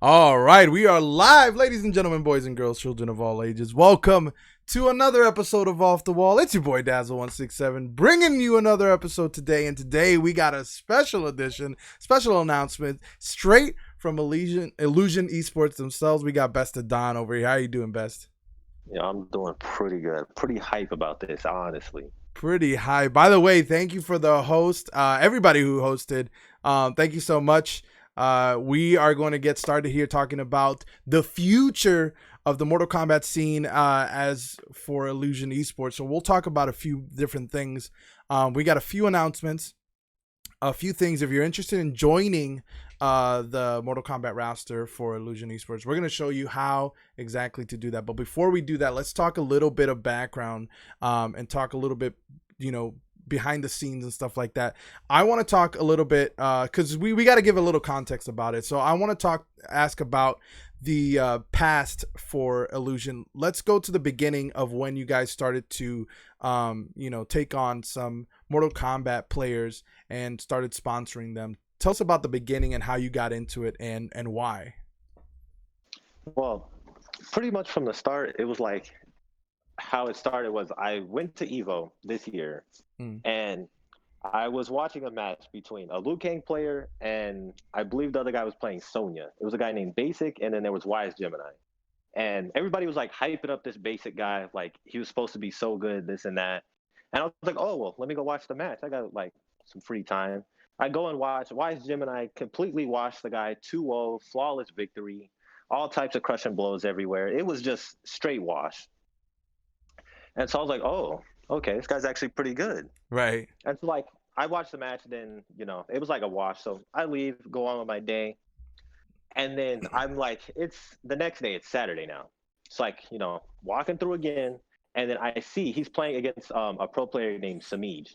All right, we are live, ladies and gentlemen, boys and girls, children of all ages. Welcome to another episode of Off the Wall. It's your boy Dazzle167 bringing you another episode today. And today we got a special edition, special announcement straight from Illusion Esports themselves. We got Best of Don over here. How you doing, Best? Yeah, I'm doing pretty good. Pretty hype about this, honestly. Pretty high. By the way, thank you for the host, everybody who hosted. Thank you so much. We are going to get started here talking about the future of the Mortal Kombat scene as for Illusion Esports. So we'll talk about a few different things. We got a few announcements, a few things. If you're interested in joining the Mortal Kombat roster for Illusion Esports, we're going to show you how exactly to do that. But before we do that, let's talk a little bit of background and talk a little bit, behind the scenes and stuff like that. I want to talk a little bit because we got to give a little context about it. So I want to ask about the past for Illusion. Let's go to the beginning of when you guys started to take on some Mortal Kombat players and started sponsoring them. Tell us about the beginning and how you got into it and why. Well, pretty much from the start, it was like how it started was I went to Evo this year and I was watching a match between a Liu Kang player and I believe the other guy was playing Sonya. It was a guy named Basic and then there was Wise Gemini. And everybody was like hyping up this Basic guy, like he was supposed to be so good, this and that. And I was like, oh, well, let me go watch the match. I got like some free time. I go and watch Wise Gemini completely wash the guy 2-0, flawless victory, all types of crushing blows everywhere. It was just straight wash. And so I was like, oh, okay, this guy's actually pretty good. Right. And so like I watched the match, then, it was like a wash. So I leave, go on with my day. And then I'm like, it's the next day, it's Saturday now. It's like, walking through again. And then I see he's playing against a pro player named Samij.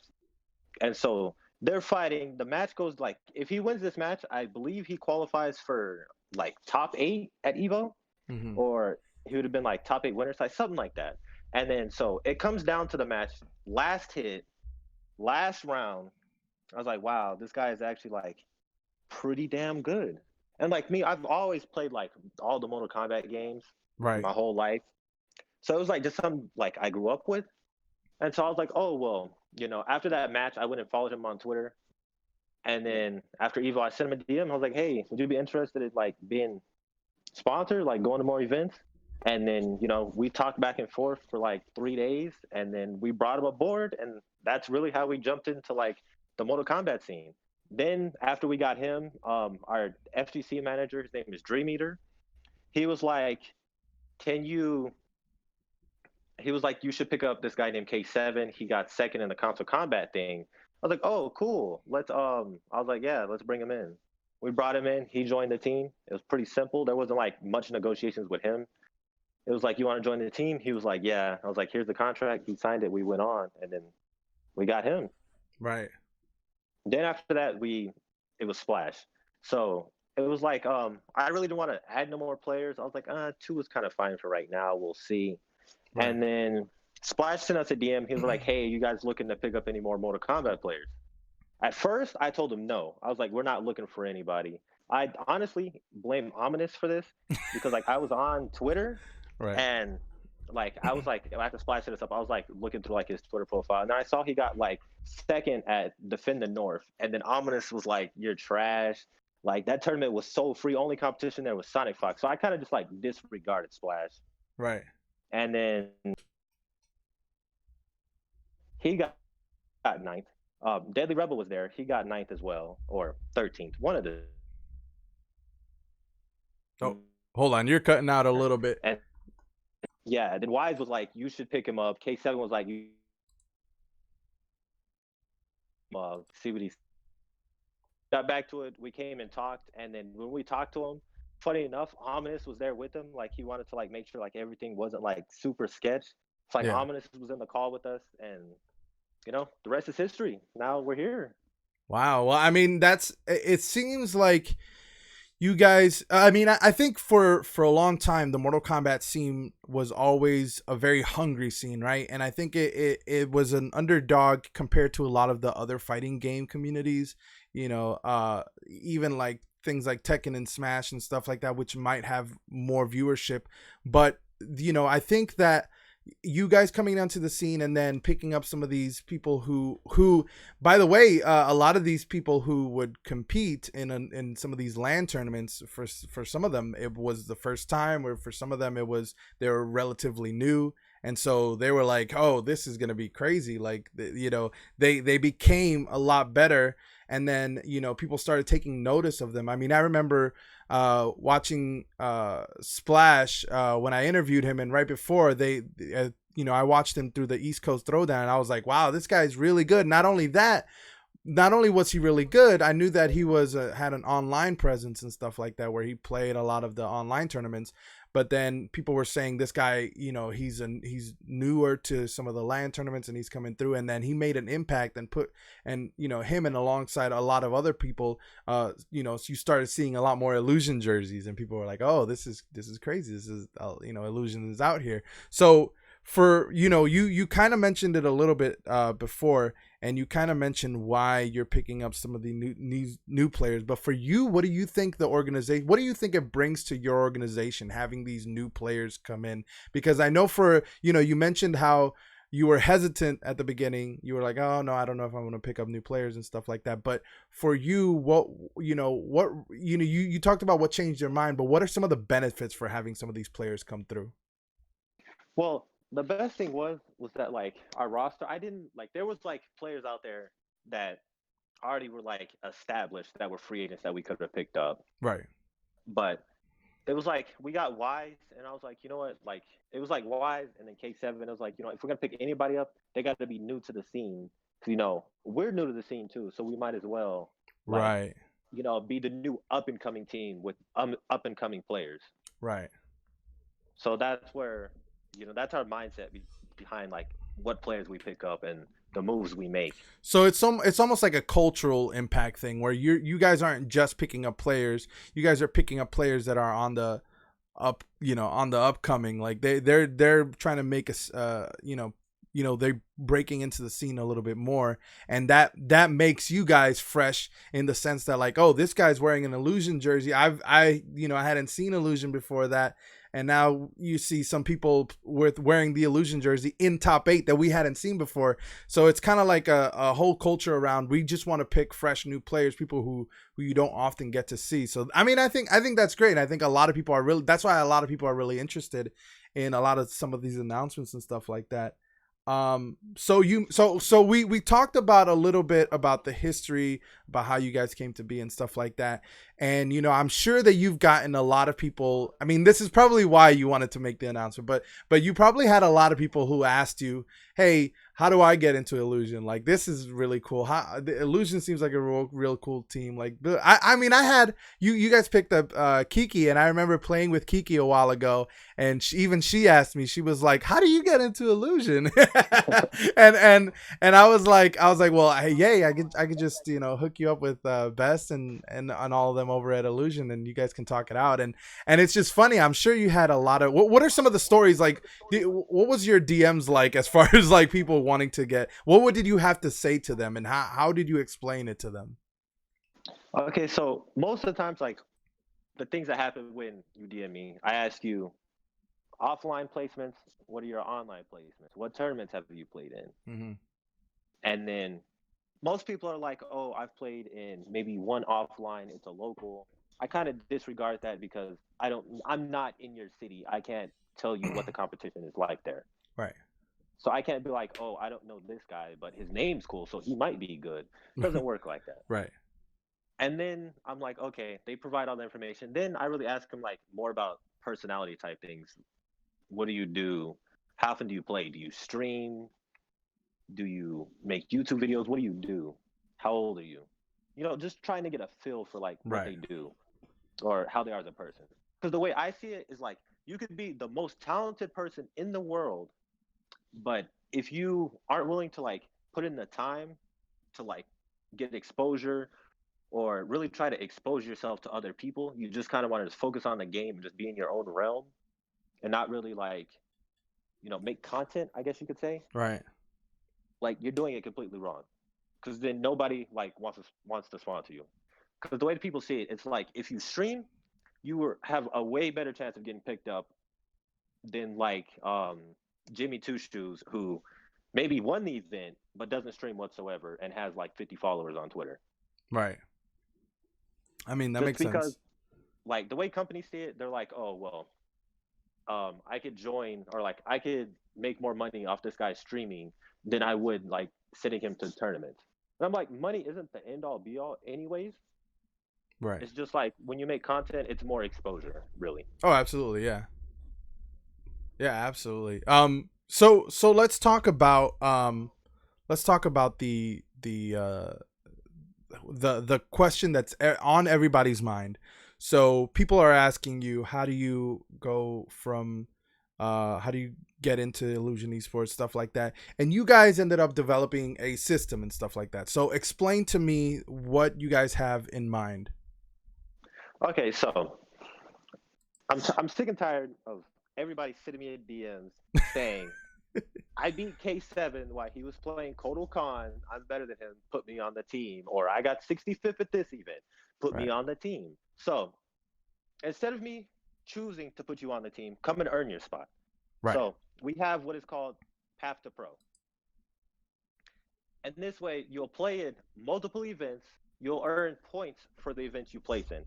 And so they're fighting. The match goes like, if he wins this match, I believe he qualifies for like top 8 at Evo, or he would have been like top 8 winner side, something like that. And then so it comes down to the match, last hit, last round. I was like, wow, this guy is actually like pretty damn good. And like me, I've always played like all the Mortal Kombat games Right. my whole life. So it was like just something like I grew up with. And so I was like, oh, well, after that match, I went and followed him on Twitter. And then after Evo, I sent him a DM. I was like, hey, would you be interested in like being sponsored, like going to more events? And then, we talked back and forth for like 3 days. And then we brought him aboard. And that's really how we jumped into like the Mortal Kombat scene. Then after we got him, our FGC manager, his name is Dream Eater. He was like, can you? He was like, you should pick up this guy named K7. He got second in the console combat thing. I was like, oh, cool. Let's I was like, yeah, let's bring him in. We brought him in. He joined the team. It was pretty simple. There wasn't like much negotiations with him. It was like, you want to join the team? He was like, yeah. I was like, here's the contract. He signed it. We went on, and then we got him. Right. Then after that, it was Splash. So it was like, I really didn't want to add no more players. I was like, two is kind of fine for right now. We'll see. Right. And then Splash sent us a DM. He was like, hey, you guys looking to pick up any more Mortal Kombat players? At first, I told him no. I was like, we're not looking for anybody. I honestly blame Ominous for this because like I was on Twitter Right. and like I was like after Splash set us up, I was like looking through like his Twitter profile, and then I saw he got like second at Defend the North, and then Ominous was like, "You're trash." Like that tournament was so free. Only competition there was Sonic Fox, so I kind of just like disregarded Splash. Right. And then he got ninth. Deadly Rebel was there. He got ninth as well, or 13th. One of the. Oh, hold on. You're cutting out a little bit. And yeah, then Wise was like, you should pick him up. K7 was like, you see what he got back to it. We came and talked, and then when we talked to him, funny enough, Ominous was there with him. Like he wanted to like make sure like everything wasn't like super sketch. It's like Ominous was in the call with us, and the rest is history. Now we're here. Wow. Well, I mean, it seems like you guys, I mean, I think for a long time, the Mortal Kombat scene was always a very hungry scene, right? And I think it was an underdog compared to a lot of the other fighting game communities, even like things like Tekken and Smash and stuff like that, which might have more viewership. But, I think that you guys coming onto the scene and then picking up some of these people who by the way, a lot of these people who would compete in some of these LAN tournaments, for some of them it was the first time, or for some of them they were relatively new, and so they were like, oh, this is gonna be crazy. Like, they became a lot better, and then people started taking notice of them. I mean, I remember watching Splash when I interviewed him, and right before I watched him through the East Coast Throwdown, and I was like, wow, this guy's really good. Not only was he really good, I knew that he had an online presence and stuff like that, where he played a lot of the online tournaments. But then people were saying this guy, he's newer to some of the LAN tournaments, and he's coming through, and then he made an impact and him and alongside a lot of other people, so you started seeing a lot more Illusion jerseys, and people were like, oh, this is crazy. This is, Illusion is out here. So for, you kind of mentioned it a little bit before, and you kind of mentioned why you're picking up some of the new players. But for you, what do you think what do you think it brings to your organization, having these new players come in? Because I know you mentioned how you were hesitant at the beginning. You were like, oh no, I don't know if I'm going to pick up new players and stuff like that. But for you, you talked about what changed your mind, but what are some of the benefits for having some of these players come through? Well, the best thing was that like our roster, I didn't like, there was like players out there that already were like established, that were free agents that we could have picked up. Right. But it was like we got Wise, and I was like, you know what? Like it was like Wise and then K7. It was like, if we're gonna pick anybody up, they got to be new to the scene. Cause we're new to the scene too, so we might as well, like, right, be the new up and coming team with up and coming players. Right. So that's where that's our mindset behind like what players we pick up and the moves we make. So it's almost like a cultural impact thing, where you guys aren't just picking up players. You guys are picking up players that are on the upcoming. Like they're trying to make us they're breaking into the scene a little bit more, and that makes you guys fresh in the sense that, like, oh, this guy's wearing an Illusion jersey. I hadn't seen Illusion before that. And now you see some people wearing the Illusion jersey in top 8 that we hadn't seen before. So it's kind of like a whole culture around, we just want to pick fresh new players, people who you don't often get to see. So, I mean, I think that's great. I think a lot of people that's why a lot of people are really interested in a lot of some of these announcements and stuff like that. So we talked about a little bit about the history, about how you guys came to be and stuff like that. And I'm sure that you've gotten a lot of people. I mean, this is probably why you wanted to make the announcement, but you probably had a lot of people who asked you, "Hey, how do I get into Illusion? Like, this is really cool. How the Illusion seems like a real cool team. Like, I mean, I had you guys picked up Kiki, and I remember playing with Kiki a while ago, and she asked me, she was like, "How do you get into Illusion?" and I was like, well, hey, yay, I could just hook you up with Best and all of them over at Illusion, and you guys can talk it out. And it's just funny. I'm sure you had a lot of what are some of the stories like? What was your DMs like as far as like people wanting to get? What did you have to say to them, and how did you explain it to them? Okay, so most of the times, like the things that happen when you DM me, I ask you offline placements. What are your online placements? What tournaments have you played in? Mm-hmm. And then most people are like, "Oh, I've played in maybe one offline. It's a local." I kind of disregard that because I'm not in your city. I can't tell you what the competition is like there. Right. So I can't be like, "Oh, I don't know this guy, but his name's cool, so he might be good." It doesn't work like that. Right. And then I'm like, okay, they provide all the information. Then I really ask them like more about personality type things. What do you do? How often do you play? Do you stream? Do you make YouTube videos? What do you do? How old are you? Just trying to get a feel for like what Right. they do or how they are as a person. Because the way I see it is like you could be the most talented person in the world, but if you aren't willing to like put in the time to like get exposure or really try to expose yourself to other people, you just kind of want to just focus on the game and just be in your own realm and not really like, make content, I guess you could say. Right. Like you're doing it completely wrong. Because then nobody like wants to sponsor you. Because the way that people see it, it's like if you stream, have a way better chance of getting picked up than like Jimmy Two Shoes, who maybe won the event but doesn't stream whatsoever and has like 50 followers on Twitter. Right. I mean, that Just makes because sense. like the way companies see it, they're like, oh well, I could join or like I could make more money off this guy streaming than I would like sending him to tournaments. And I'm like, money isn't the end all be all, anyways. Right. It's just like when you make content, it's more exposure, really. Oh, absolutely. Yeah. Yeah, absolutely. So let's talk about the question that's on everybody's mind. So people are asking you, how do you go from how do you get into Illusion Esports, stuff like that? And you guys ended up developing a system and stuff like that. So explain to me what you guys have in mind. Okay, so I'm sick and tired of everybody sending me DMs saying I beat K7 while he was playing Kotal Khan. I'm better than him. Put me on the team. Or I got 65th at this event. Put me Right. on the team. So instead of me choosing to put you on the team, come and earn your spot. Right. So we have what is called Path to Pro. And this way, you'll play in multiple events. You'll earn points for the events you place in.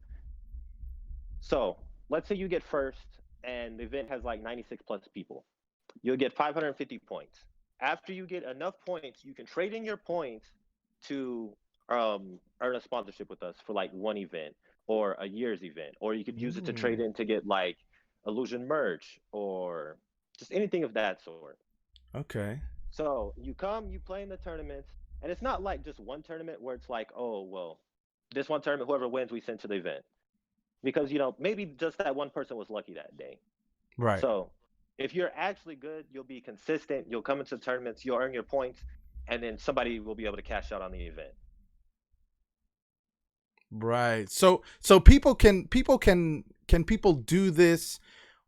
So let's say you get first and the event has like 96 plus people. You'll get 550 points. After you get enough points, you can trade in your points to earn a sponsorship with us for like one event or a year's event, or you could use it to trade Mm, in to get like Illusion merch or just anything of that sort. okay. So you come, you play in the tournaments, and it's not like just one tournament where it's like, oh well, this one tournament, whoever wins, we send to the event because maybe just that one person was lucky that day. Right. So if you're actually good, you'll be consistent. You'll come into tournaments, you'll earn your points, and then somebody will be able to cash out on the event. Right. So people do this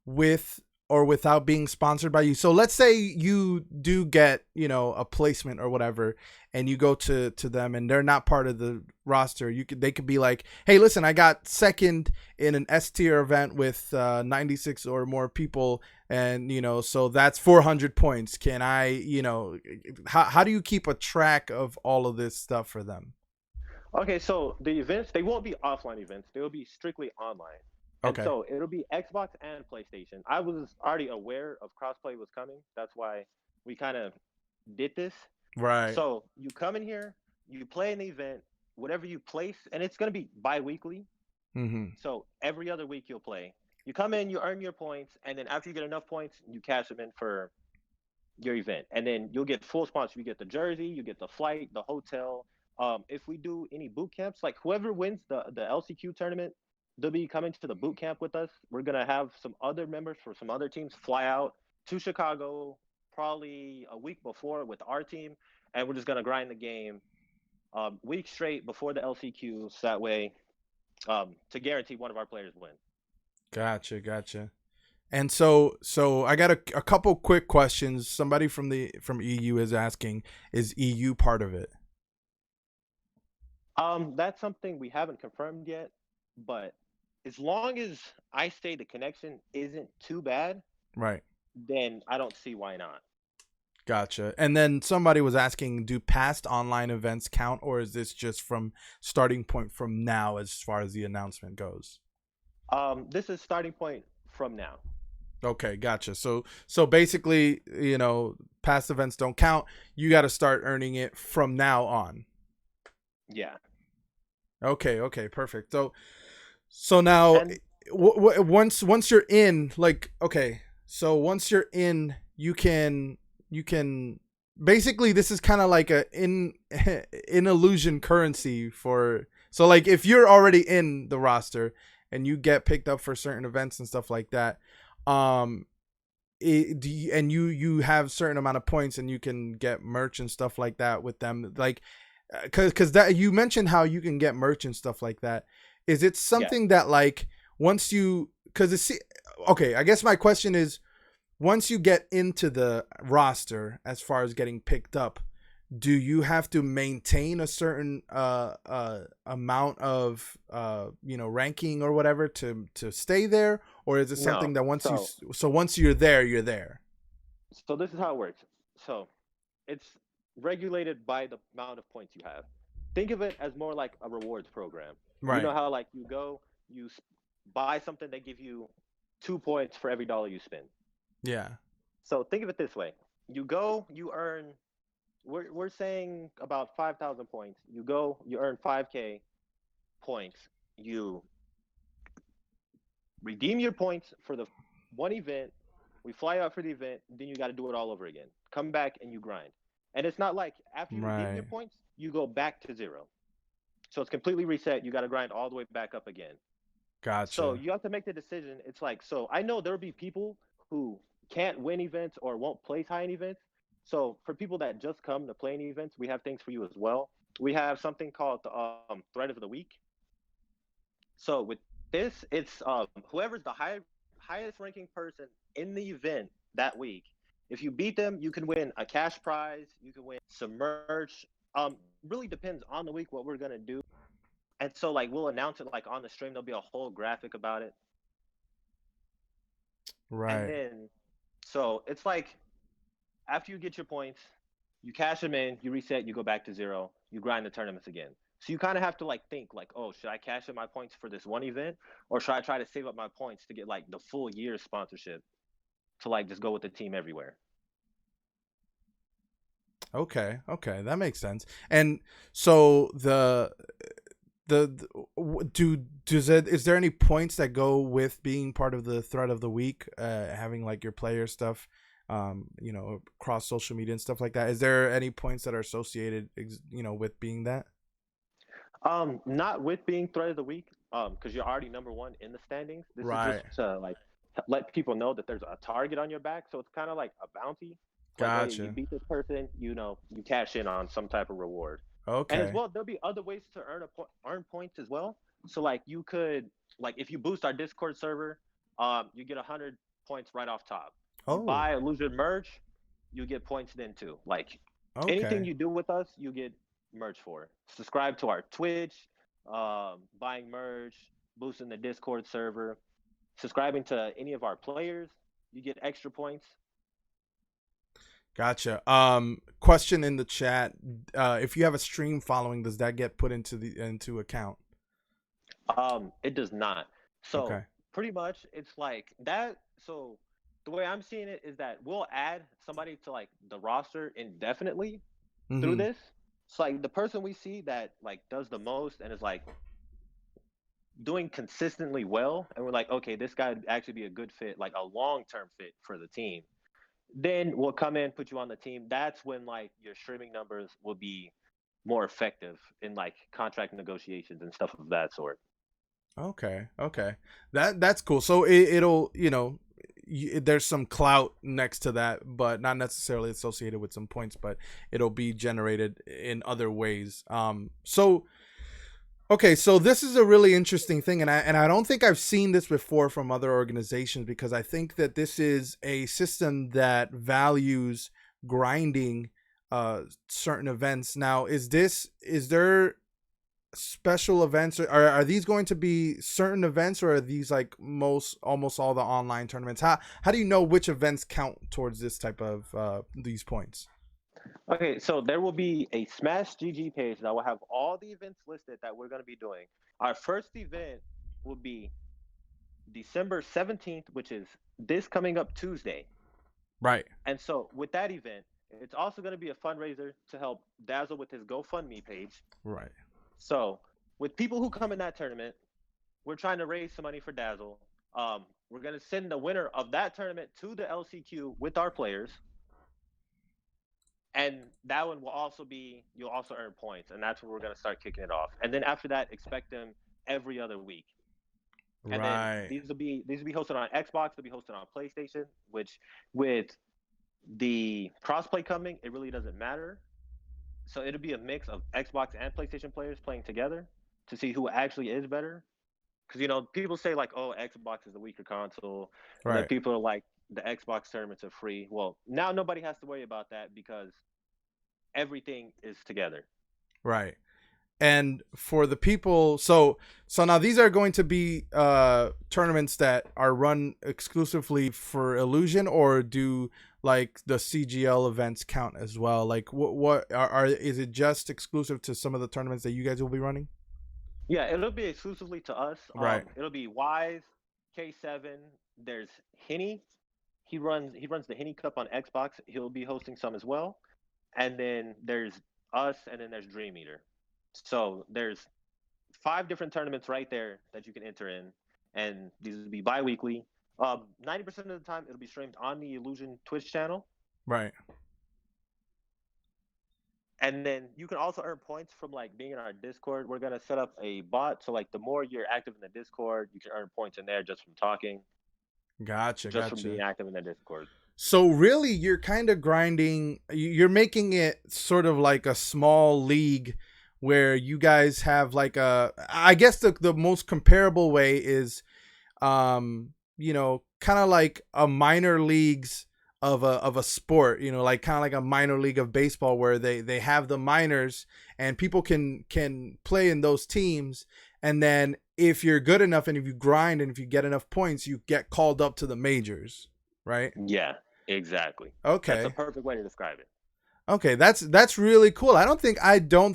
with or without being sponsored by you. So let's say you do get, a placement or whatever, and you go to them and they're not part of the roster. They could be like, "Hey, listen, I got second in an S tier event with 96 or more people, and so that's 400 points. Can I, how do you keep a track of all of this stuff for them?" Okay, so the events, they won't be offline events. They will be strictly online. And Okay. so it'll be Xbox and PlayStation. I was already aware of crossplay was coming. That's why we kind of did this. Right. So you come in here, you play an event, whatever you place, and it's gonna be bi-weekly. Mm-hmm. So every other week you'll play. You come in, you earn your points, and then after you get enough points, you cash them in for your event, and then you'll get full sponsor. You get the jersey, you get the flight, the hotel. If we do any boot camps, like whoever wins the LCQ tournament, they'll be coming to the boot camp with us. We're gonna have some other members for some other teams fly out to Chicago probably a week before with our team, and we're just gonna grind the game week straight before the LCQ, so that way to guarantee one of our players win. Gotcha. Gotcha. And so I got a couple quick questions. Somebody from EU is asking, is EU part of it? That's something we haven't confirmed yet, but as long as I say the connection isn't too bad, Right. then I don't see why not. Gotcha. And then somebody was asking, do past online events count, or is this just from starting point from now as far as the announcement goes? This is starting point from now. Okay, gotcha. So basically, past events don't count. You got to start earning it from now on. Yeah. Okay, perfect. So now And once you're in, like, okay, so once you're in, you can basically, this is kind of like a in illusion currency for, so like if you're already in the roster and you get picked up for certain events and stuff like that, um and you have certain amount of points and you can get merch and stuff like that with them, like, because that you mentioned how you can get merch and stuff like that. Is it yeah. something that, like, once you, because it's, okay, I guess my question is, once you get into the roster as far as getting picked up, do you have to maintain a certain amount of ranking or whatever to stay there, or is it something No. that So once you're there, you're there? so this is how it works. So it's regulated by the amount of points you have. Think of it as more like a rewards program. You know Right. how like you go, buy something, they give you 2 points for every dollar you spend. Yeah. So think of it this way: you go, you earn. We're saying about 5,000 points. You go, you earn 5K points. You redeem your points for the one event. We fly out for the event. Then you got to do it all over again. Come back and you grind. And it's not like after you redeem your Right. points, you go back to zero. So it's completely reset. You got to grind all the way back up again. So Gotcha. you have to make the decision. It's like, so I know there'll be people who can't win events or won't place high in events. So for people that just come to play in events, we have things for you as well. We have something called the thread of the week. So with this, it's whoever's the highest ranking person in the event that week. If you beat them, you can win a cash prize. You can win some merch. Really depends on the week what we're gonna do. And so like we'll announce it like on the stream. There'll be a whole graphic about it. And Right. then, so it's like after you get your points, you cash them in, you reset, you go back to zero, you grind the tournaments again. So you kind of have to like think like, oh, should I cash in my points for this one event, or should I try to save up my points to get like the full year sponsorship to like just go with the team everywhere? Okay, that makes sense. And so does it, is there any points that go with being part of the thread of the week, having like your player stuff, across social media and stuff like that? Is there any points that are associated, with being that? Not with being thread of the week, because you're already number one in the standings. This is just Right. to like let people know that there's a target on your back. So it's kind of like a bounty. It's like, hey, you Gotcha. beat this person, you cash in on some type of reward. And as Okay. well, there'll be other ways to earn points as well. So like you could like if you boost our Discord server, you get 100 points right off top. You Oh. buy Illusion merch, you get points then too. Like anything Okay. you do with us, you get merch for. Subscribe to our Twitch, buying merch, boosting the Discord server, subscribing to any of our players, you get extra points. Gotcha. Question in the chat: if you have a stream following, does that get put into account? It does not. So Okay. pretty much it's like that. So the way I'm seeing it is that we'll add somebody to like the roster indefinitely through Mm-hmm. this. So like the person we see that like does the most and is like doing consistently well, and we're like, okay, this guy would actually be a good fit, like a long term fit for the team. Then we'll come in, put you on the team. That's when like your streaming numbers will be more effective in like contract negotiations and stuff of that sort. Okay, okay, that's cool. So it'll, there's some clout next to that, but not necessarily associated with some points, but it'll be generated in other ways. So okay, so this is a really interesting thing, and I don't think I've seen this before from other organizations, because I think that this is a system that values grinding certain events. Now, is there special events, or are these going to be certain events, or are these like most almost all the online tournaments? How do you know which events count towards this type of these points? Okay, so there will be a Smash GG page that will have all the events listed that we're going to be doing. Our first event will be December 17th, which is this coming up Tuesday. Right. And so with that event, it's also going to be a fundraiser to help Dazzle with his GoFundMe page. Right. So with people who come in that tournament, we're trying to raise some money for Dazzle. We're going to send the winner of that tournament to the LCQ with our players. And that one will also be, you'll also earn points. And that's where we're going to start kicking it off. And then after that, expect them every other week. And then Right. these will be hosted on Xbox, they'll be hosted on PlayStation, which with the crossplay coming, it really doesn't matter. So it'll be a mix of Xbox and PlayStation players playing together to see who actually is better. Because people say like, oh, Xbox is the weaker console, and then Right. people are like, the Xbox tournaments are free. Well, now nobody has to worry about that because everything is together. Right. And for the people, so now these are going to be tournaments that are run exclusively for Illusion, or do like the CGL events count as well? Like what are is it just exclusive to some of the tournaments that you guys will be running? Yeah, it'll be exclusively to us. Right. It'll be Wise, K7. There's Henny. He runs the Henny Cup on Xbox. He'll be hosting some as well. And then there's us, and then there's Dream Eater. So there's 5 different tournaments right there that you can enter in, and these will be bi-weekly. 90% of the time, it'll be streamed on the Illusion Twitch channel, Right. and then you can also earn points from like being in our Discord. We're gonna set up a bot, so like the more you're active in the Discord, you can earn points in there just from talking, Gotcha. just from being Gotcha. active in the Discord. So really, you're kind of grinding. You're making it sort of like a small league where you guys have like a. I guess the most comparable way is, kind of like a minor leagues of a sport. Like kind of like a minor league of baseball where they have the minors and people can play in those teams, and then if you're good enough and if you grind and if you get enough points, you get called up to the majors, right? Yeah, exactly. That's a Okay. perfect way to describe it. Okay, that's really cool. I don't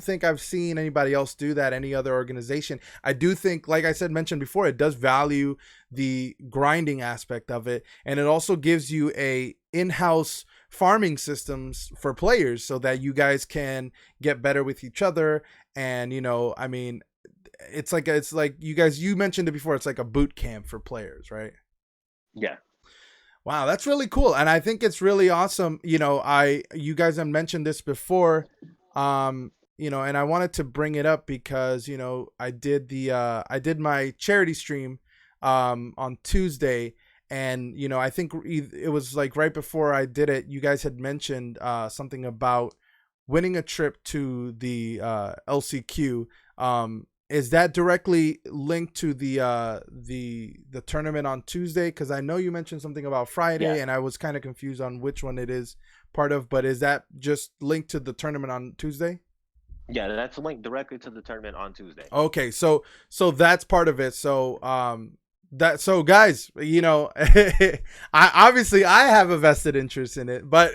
think I've seen anybody else do that, any other organization. I do think, like I said, mentioned before, it does value the grinding aspect of it, and it also gives you a in-house farming systems for players so that you guys can get better with each other. And I mean, it's like you mentioned it before, it's like a boot camp for players, right? Yeah. Wow, that's really cool, and I think it's really awesome. You guys have mentioned this before, and I wanted to bring it up because I did my charity stream on Tuesday, and I think it was like right before I did it. You guys had mentioned something about winning a trip to the LCQ. Is that directly linked to the tournament on Tuesday? Because I know you mentioned something about Yeah. Friday, and I was kind of confused on which one it is part of. But is that just linked to the tournament on Tuesday? Yeah, that's linked directly to the tournament on Tuesday. Okay, so that's part of it. So guys, I obviously I have a vested interest in it, but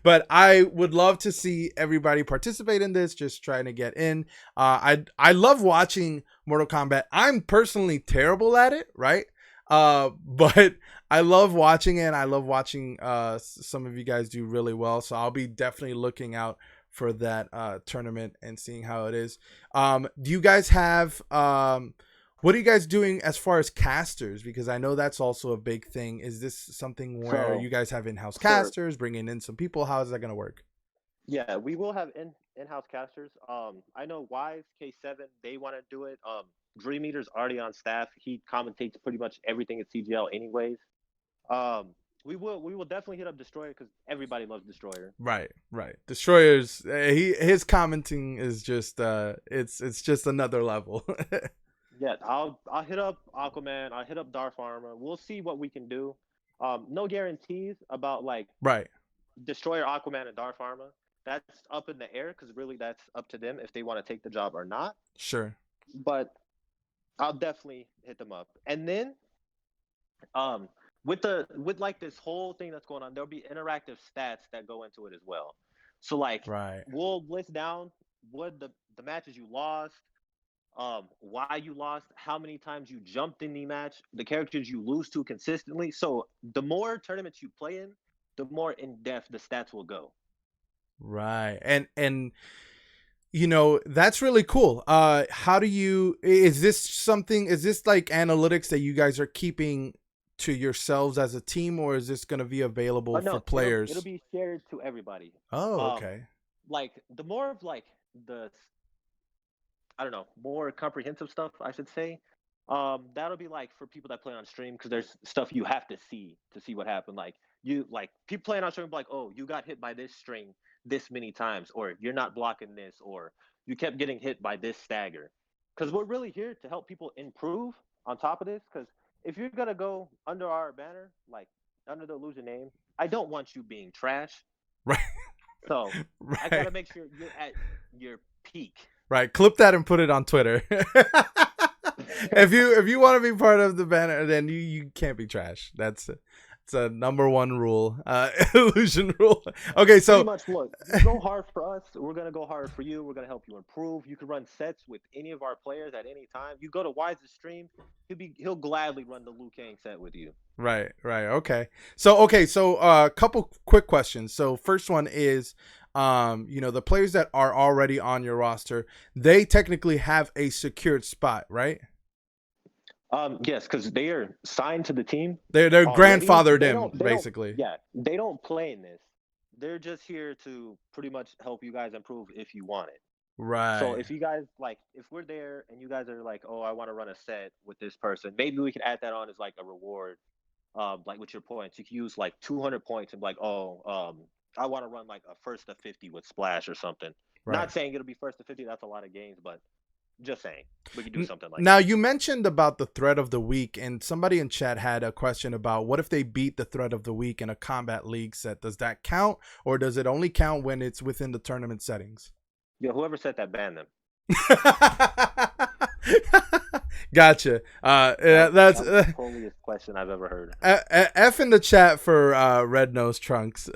but I would love to see everybody participate in this, just trying to get in. I love watching Mortal Kombat. I'm personally terrible at it, right? But I love watching it. And I love watching some of you guys do really well. So I'll be definitely looking out for that tournament and seeing how it is. Do you guys have what are you guys doing as far as casters? Because I know that's also a big thing. Is this something where you guys have in-house casters, bringing in some people? How is that going to work? Yeah, we will have in-house casters. I know Wise K7, they want to do it. Dream Eater's already on staff. He commentates pretty much everything at CGL anyways. We will definitely hit up Destroyer because everybody loves Destroyer. Right. Destroyer's his commenting is just it's just another level. Yeah, I'll hit up Aquaman. I'll hit up Darth Armor. We'll see what we can do. No guarantees about like Destroyer, Aquaman, and Darth Armor. That's up in the air because really that's up to them if they want to take the job or not. Sure. But I'll definitely hit them up. And then with like this whole thing that's going on, there'll be interactive stats that go into it as well. So like we'll list down what the matches you lost, why you lost, how many times you jumped in the match, the characters you lose to consistently. So the more tournaments you play in, the more in depth the stats will go. Right. And you know, that's really cool. How do you, is this like analytics that you guys are keeping to yourselves as a team, or is this going to be available for players? It'll be shared to everybody. Oh, okay. Like the more of like the, I don't know, more comprehensive stuff, I should say. That'll be like for people that play on stream because there's stuff you have to see what happened. Like people playing on stream, like, oh, you got hit by this string this many times, or you're not blocking this, or you kept getting hit by this stagger. Because we're really here to help people improve on top of this. Because if you're gonna go under our banner, like under the Illusion name, I don't want you being trash. Right. So I gotta make sure you're at your peak. Right. Clip that and put it on Twitter. If you want to be part of the banner, then you can't be trash. It's a number one rule, Illusion rule. Okay, so pretty much, look, you go hard for us. We're gonna go hard for you. We're gonna help you improve. You can run sets with any of our players at any time. You go to Wise's stream, he'll gladly run the Liu Kang set with you. Right. Okay. So a couple quick questions. So first one is, the players that are already on your roster, they technically have a secured spot, right? Yes, because they are signed to the team. They're grandfathered in, basically. Yeah, they don't play in this. They're just here to pretty much help you guys improve if you want it. Right. So if you guys if we're there and you guys are like, oh, I want to run a set with this person, maybe we can add that on as like a reward. Like with your points, you can use like 200 points and be like, oh, I want to run like a first to 50 with Splash or something. Right. Not saying it'll be first to 50. That's a lot of games, but just saying we could do something like now that. You mentioned about the threat of the week, and somebody in chat had a question about what if they beat the threat of the week in a Combat League set? Does that count, or does it only count when it's within the tournament settings? Yeah, whoever said that, ban them. Gotcha. That's the holiest question I've ever heard. F in the chat for Red Nose Trunks.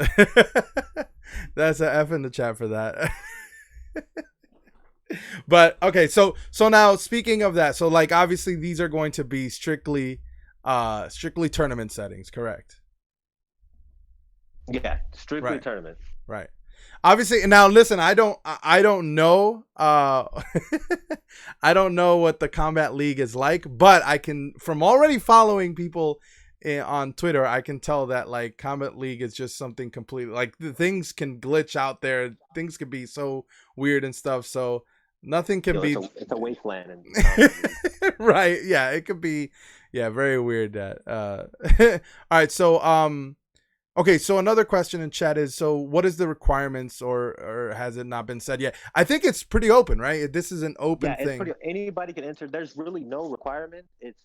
That's a F in the chat for that. But okay, so now speaking of that, so like obviously these are going to be strictly tournament settings, correct? Yeah, strictly tournament. Right. Obviously, now listen, I don't know I don't know what the Combat League is like, but I can, from already following people on Twitter, I can tell that like Combat League is just something completely, like the things can glitch out there, things can be so weird and stuff, so nothing can be. It's a wasteland. Right? Yeah, it could be. Yeah, very weird. That. All right. So okay. So another question in chat is: so what is the requirements, or has it not been said yet? I think it's pretty open, right? This is an open thing. Anybody can enter. There's really no requirement. It's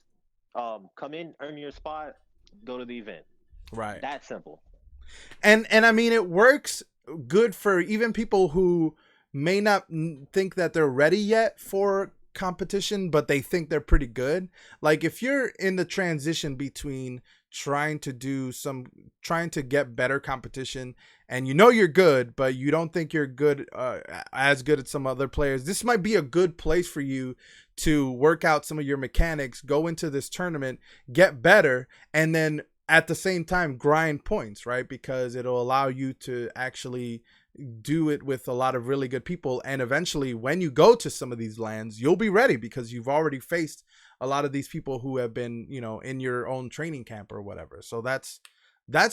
come in, earn your spot, go to the event. Right. That simple. And I mean, it works good for even people who may not think that they're ready yet for competition, but they think they're pretty good. Like if you're in the transition between trying to get better competition and you're good, but you don't think you're good, as good as some other players, this might be a good place for you to work out some of your mechanics, go into this tournament, get better, and then at the same time grind points, right? Because it'll allow you to actually do it with a lot of really good people, and eventually when you go to some of these lands, you'll be ready because you've already faced a lot of these people who have been, you know, in your own training camp or whatever. So that's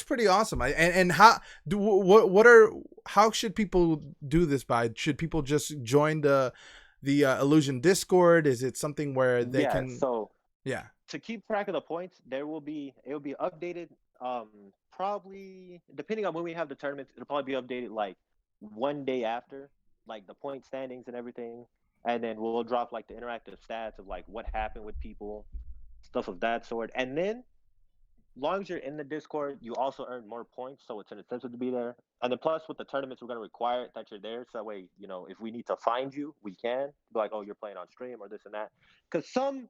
pretty awesome. And how do what are how should people do this by? Should people just join the Illusion Discord? Is it something where they can? So Yeah. to keep track of the points, it will be updated. Probably depending on when we have the tournaments, it'll probably be updated like one day after, like the point standings and everything, and then we'll drop like the interactive stats of like what happened with people, stuff of that sort, and then long as you're in the Discord, you also earn more points, so it's an incentive to be there. And then plus with the tournaments, we're gonna require it that you're there, so that way, you know, if we need to find you, we can be like, oh, you're playing on stream or this and that. Because some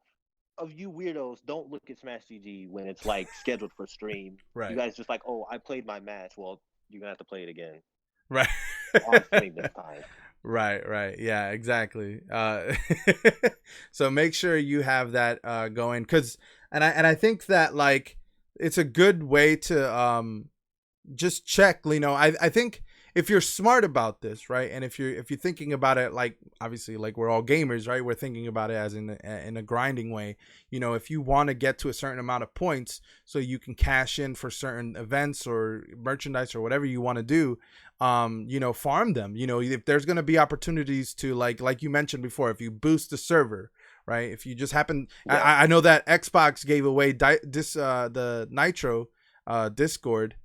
of you weirdos don't look at Smash GG when it's like scheduled for stream. Right. You guys just like, oh, I played my match. Well, you're gonna have to play it again. Right. On stream this time. Right. Yeah, exactly. So make sure you have that going, because and I think that like it's a good way to just check, you know. I think if you're smart about this, right, and if you're thinking about it, like obviously like we're all gamers, right, we're thinking about it as in a grinding way. You know, if you want to get to a certain amount of points so you can cash in for certain events or merchandise or whatever you want to do, you know, farm them. You know, if there's going to be opportunities to like you mentioned before, if you boost the server, right, if you just happen, yeah. I know that Xbox gave away the Nitro Discord.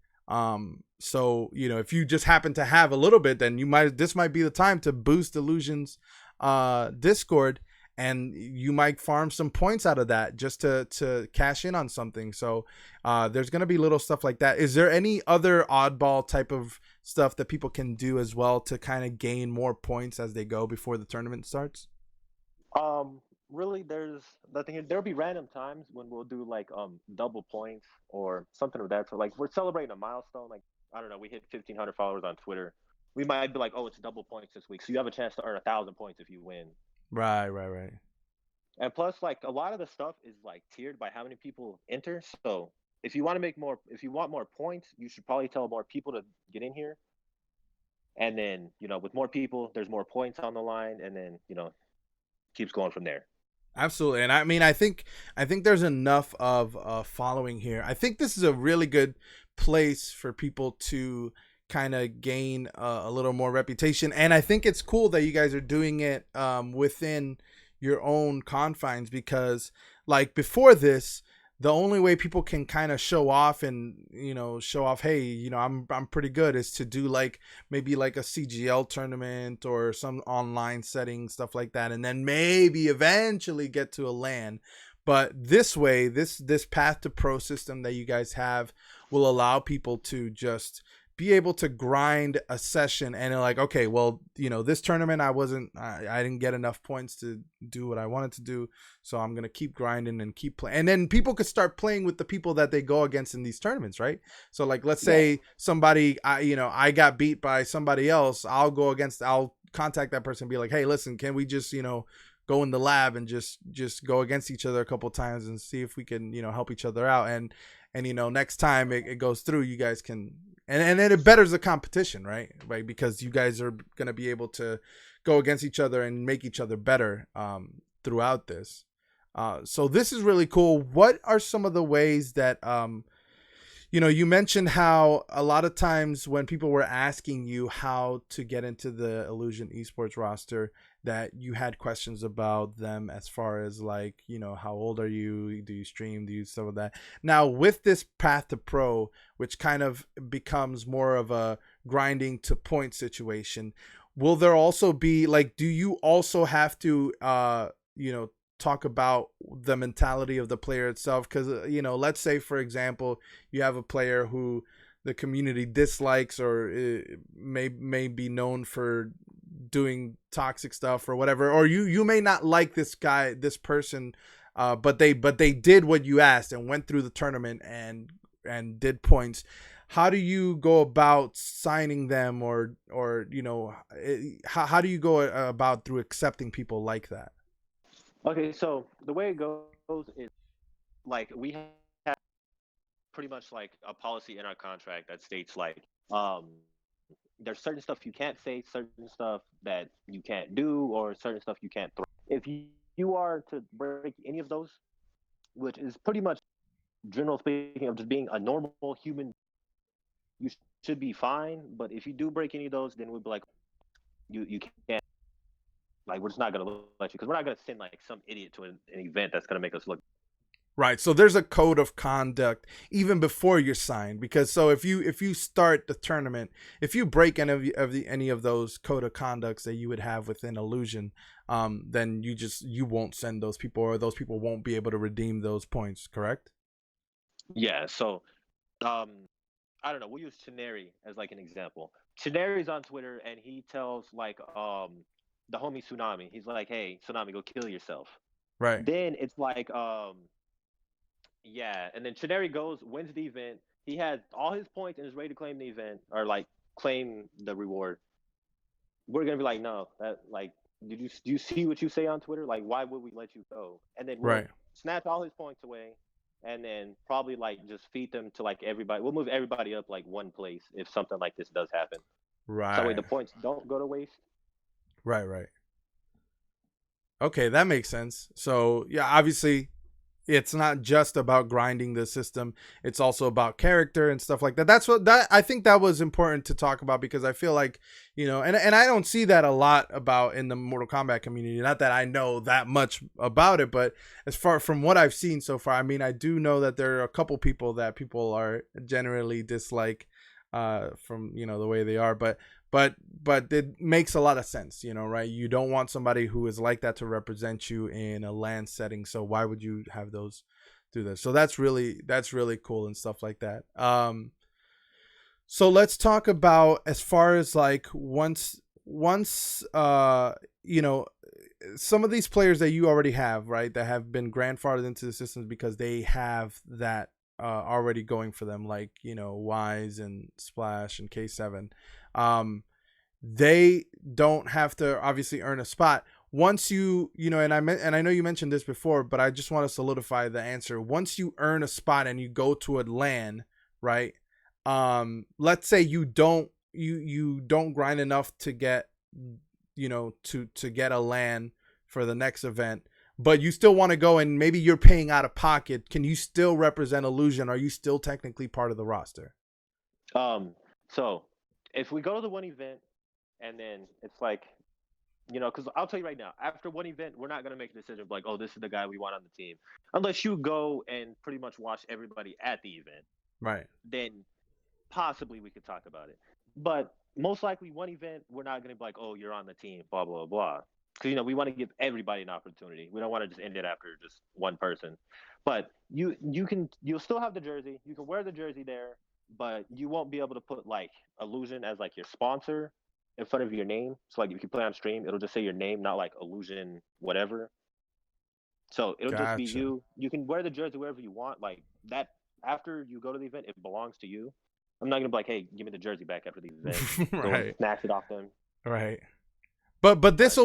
So, you know, if you just happen to have a little bit, then this might be the time to boost Illusion's Discord, and you might farm some points out of that just to cash in on something. So there's going to be little stuff like that. Is there any other oddball type of stuff that people can do as well to kind of gain more points as they go before the tournament starts? Really, there's nothing here. There'll be random times when we'll do like double points or something of that. So like we're celebrating a milestone. Like I don't know, we hit 1,500 followers on Twitter. We might be like, oh, it's double points this week, so you have a chance to earn 1,000 points if you win. Right. And plus, like a lot of the stuff is like tiered by how many people enter. So if you want more points, you should probably tell more people to get in here. And then, you know, with more people, there's more points on the line, and then, you know, keeps going from there. Absolutely. And I mean, I think there's enough of following here. I think this is a really good place for people to kind of gain a little more reputation. And I think it's cool that you guys are doing it within your own confines, because like before this, the only way people can kind of show off and, you know, hey, you know, I'm pretty good, is to do like maybe like a CGL tournament or some online setting, stuff like that, and then maybe eventually get to a LAN. But this way, this path to pro system that you guys have will allow people to just be able to grind a session and like, okay, well, you know, this tournament I didn't get enough points to do what I wanted to do, so I'm gonna keep grinding and keep playing. And then people could start playing with the people that they go against in these tournaments, right? So like, let's say somebody, I got beat by somebody else, I'll contact that person and be like, hey, listen, can we just, you know, go in the lab and just go against each other a couple of times and see if we can, you know, help each other out. And you know, next time it goes through, you guys can, and then it betters the competition, right? Because you guys are going to be able to go against each other and make each other better throughout this. So this is really cool. What are some of the ways that, you know, you mentioned how a lot of times when people were asking you how to get into the Illusion Esports roster, that you had questions about them as far as like, you know, how old are you? Do you stream? Do you stuff like that? Now with this path to pro, which kind of becomes more of a grinding to point situation, will there also be like, do you also have to, you know, talk about the mentality of the player itself? Because, you know, let's say, for example, you have a player who the community dislikes or may be known for doing toxic stuff or whatever, or you may not like this person, but they did what you asked and went through the tournament and did points. How do you go about signing them, or you know, how do you go about through accepting people like that? Okay, so the way it goes is like we have pretty much like a policy in our contract that states like there's certain stuff you can't say, certain stuff that you can't do, or certain stuff you can't throw. If you are to break any of those, which is pretty much general speaking of just being a normal human, you should be fine. But if you do break any of those, then we'd be like, you can't, like we're just not gonna let you, because we're not gonna send like some idiot to an event that's gonna make us look. Right. So there's a code of conduct even before you're signed, because so if you start the tournament, if you break any of those code of conducts that you would have within Illusion, then you won't send those people, or those people won't be able to redeem those points, correct? Yeah. So um, I don't know. We'll use Chineri as like an example. Chineri's on Twitter and he tells like the homie Tsunami. He's like, "Hey, Tsunami, go kill yourself." Right. Then it's like yeah, and then Chineri goes, wins the event. He has all his points and is ready to claim the event or like claim the reward. We're gonna be like, no, that like, do you see what you say on Twitter? Like, why would we let you go? And then we'll Right. snatch all his points away, and then probably like just feed them to like everybody. We'll move everybody up like one place if something like this does happen. So that way Right. the points don't go to waste. Right. Right. Okay, that makes sense. So yeah, obviously it's not just about grinding the system, it's also about character and stuff like that. That's what that I think that was important to talk about, because I feel like, and I don't see that a lot about in the Mortal Kombat community. Not that I know that much about it, but as far from what I've seen so far, I mean, I do know that there are a couple people that people are generally dislike from the way they are, but it makes a lot of sense, right? You don't want somebody who is like that to represent you in a land setting, so why would you have those do this? So that's really cool and stuff like that. So let's talk about, as far as like, once you know some of these players that you already have, right, that have been grandfathered into the systems because they have that already going for them, like Wise and Splash and K7. They don't have to obviously earn a spot. Once and I know you mentioned this before, but I just want to solidify the answer. Once you earn a spot and you go to a LAN, right? Let's say you don't grind enough to get to get a LAN for the next event, but you still want to go, and maybe you're paying out of pocket. Can you still represent Illusion? Are you still technically part of the roster? So if we go to the one event and then it's like, because I'll tell you right now, after one event, we're not gonna make a decision of like, oh, this is the guy we want on the team, unless you go and pretty much watch everybody at the event. Right. Then possibly we could talk about it. But most likely, one event, we're not gonna be like, oh, you're on the team, blah blah blah, because we want to give everybody an opportunity. We don't want to just end it after just one person. But you'll still have the jersey. You can wear the jersey there, but you won't be able to put like Illusion as like your sponsor in front of your name. So like if you play on stream, it'll just say your name, not like Illusion whatever. So it'll just be Gotcha. you. You can wear the jersey wherever you want. Like that, after you go to the event, it belongs to you. I'm not gonna be like, hey, give me the jersey back after the event. Go and Right. snatch it off them. Right. But this But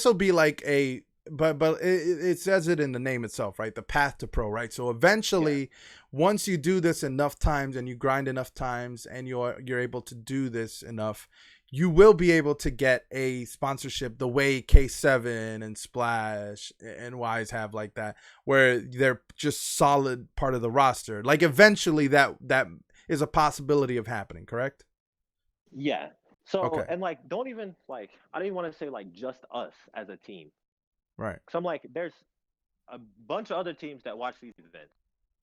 will be like a but it says it in the name itself, right? The path to pro, right? So yeah, eventually, once you do this enough times and you grind enough times and you're able to do this enough, you will be able to get a sponsorship the way K7 and Splash and Wise have, like that, where they're just solid part of the roster. Like eventually that is a possibility of happening, correct? yeah. So Okay. and like, don't even like, I don't even want to say like just us as a team. Right. Cause I'm like, there's a bunch of other teams that watch these events.